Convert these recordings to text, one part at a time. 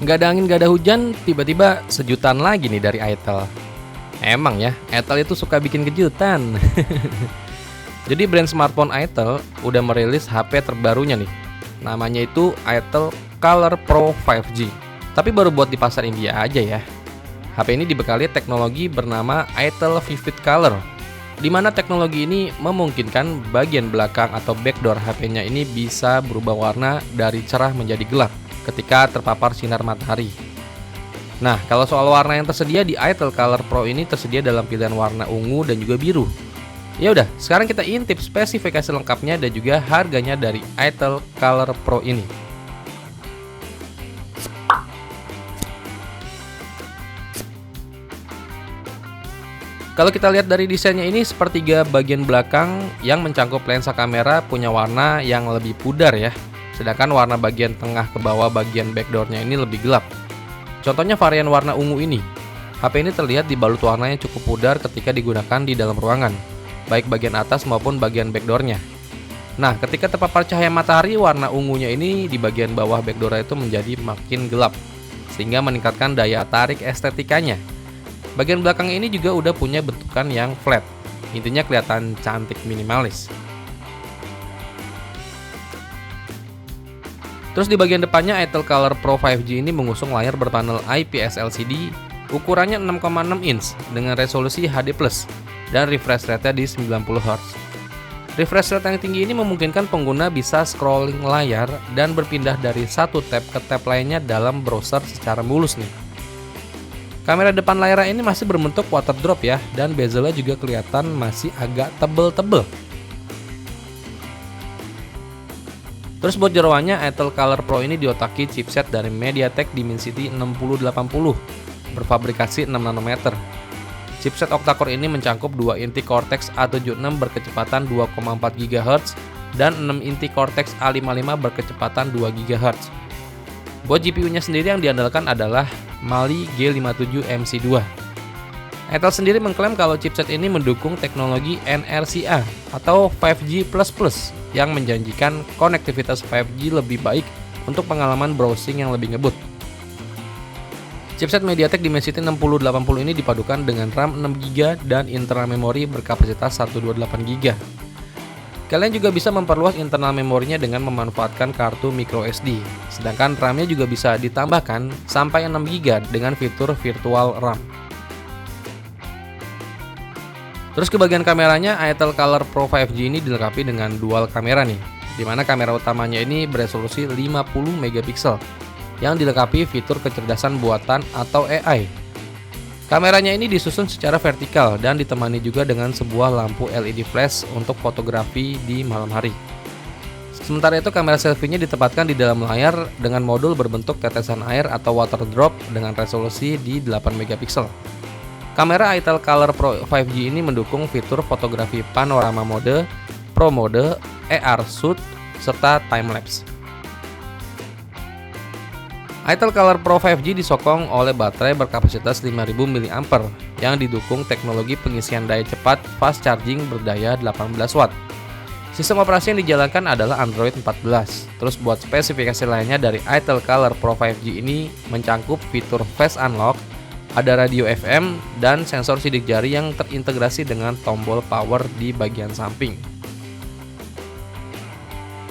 Nggak ada angin, nggak ada hujan, tiba-tiba sejutaan lagi nih dari Itel. Emang ya, Itel itu suka bikin kejutan. Jadi brand smartphone Itel udah merilis HP terbarunya nih. Namanya itu Itel Color Pro 5G. Tapi baru buat di pasar India aja ya. HP ini dibekali teknologi bernama Itel Vivid Color, di mana teknologi ini memungkinkan bagian belakang atau backdoor HP-nya ini bisa berubah warna dari cerah menjadi gelap ketika terpapar sinar matahari. Nah, kalau soal warna yang tersedia di Itel Color Pro ini tersedia dalam pilihan warna ungu dan juga biru. Ya udah, sekarang kita intip spesifikasi lengkapnya dan juga harganya dari Itel Color Pro ini. Kalau kita lihat dari desainnya ini, sepertiga bagian belakang yang mencangkup lensa kamera punya warna yang lebih pudar ya. Sedangkan warna bagian tengah ke bawah bagian backdoornya ini lebih gelap. Contohnya varian warna ungu ini. HP ini terlihat dibalut warna yang cukup pudar ketika digunakan di dalam ruangan, baik bagian atas maupun bagian backdoornya. Nah, ketika terpapar cahaya matahari, warna ungunya ini di bagian bawah backdoor itu menjadi makin gelap, sehingga meningkatkan daya tarik estetikanya. Bagian belakang ini juga udah punya bentukan yang flat, intinya kelihatan cantik minimalis. Terus di bagian depannya Itel Color Pro 5G ini mengusung layar berpanel IPS LCD ukurannya 6,6 inch dengan resolusi HD+, dan refresh rate-nya di 90 Hz. Refresh rate yang tinggi ini memungkinkan pengguna bisa scrolling layar dan berpindah dari satu tab ke tab lainnya dalam browser secara mulus nih. Kamera depan layar ini masih berbentuk water drop ya, dan bezelnya juga kelihatan masih agak tebel-tebel. Terus buat jeroannya, Itel Color Pro ini diotaki chipset dari MediaTek Dimensity 6080 berfabrikasi 6 nanometer. Chipset octa-core ini mencangkup 2 inti Cortex A76 berkecepatan 2,4 GHz dan 6 inti Cortex A55 berkecepatan 2 GHz. Buat GPU-nya sendiri yang diandalkan adalah Mali G57 MC2. Itel sendiri mengklaim kalau chipset ini mendukung teknologi NRCA atau 5G++, yang menjanjikan konektivitas 5G lebih baik untuk pengalaman browsing yang lebih ngebut. Chipset MediaTek Dimensity 6080 ini dipadukan dengan RAM 6GB dan internal memori berkapasitas 128GB. Kalian juga bisa memperluas internal memorinya dengan memanfaatkan kartu microSD, sedangkan RAM-nya juga bisa ditambahkan sampai 6GB dengan fitur virtual RAM. Terus ke bagian kameranya, Itel Color Pro 5G ini dilengkapi dengan dual kamera nih, dimana kamera utamanya ini beresolusi 50 megapiksel yang dilengkapi fitur kecerdasan buatan atau AI. Kameranya ini disusun secara vertikal dan ditemani juga dengan sebuah lampu LED flash untuk fotografi di malam hari. Sementara itu kamera selfie-nya ditempatkan di dalam layar dengan modul berbentuk tetesan air atau water drop dengan resolusi di 8 megapiksel. Kamera Itel Color Pro 5G ini mendukung fitur fotografi panorama mode, pro mode, AR shoot, serta time-lapse. Itel Color Pro 5G disokong oleh baterai berkapasitas 5000 mAh yang didukung teknologi pengisian daya cepat fast charging berdaya 18 Watt. Sistem operasi yang dijalankan adalah Android 14. Terus buat spesifikasi lainnya dari Itel Color Pro 5G ini mencangkup fitur Face Unlock, ada radio FM, dan sensor sidik jari yang terintegrasi dengan tombol power di bagian samping.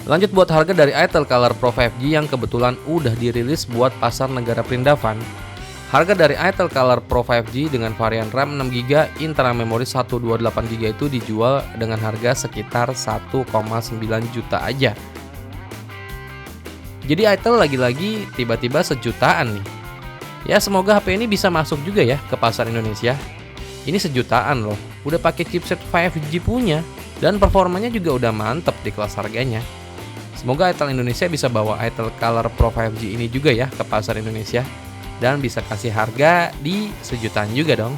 Lanjut buat harga dari Itel Color Pro 5G yang kebetulan udah dirilis buat pasar negara perindavan. Harga dari Itel Color Pro 5G dengan varian RAM 6GB, internal memori 128GB itu dijual dengan harga sekitar 1,9 juta aja. Jadi Itel lagi-lagi tiba-tiba sejutaan nih. Ya semoga HP ini bisa masuk juga ya ke pasar Indonesia. Ini sejutaan loh, udah pakai chipset 5G punya, dan performanya juga udah mantep di kelas harganya. Semoga Itel Indonesia bisa bawa Itel Color Pro 5G ini juga ya ke pasar Indonesia, dan bisa kasih harga di sejutaan juga dong.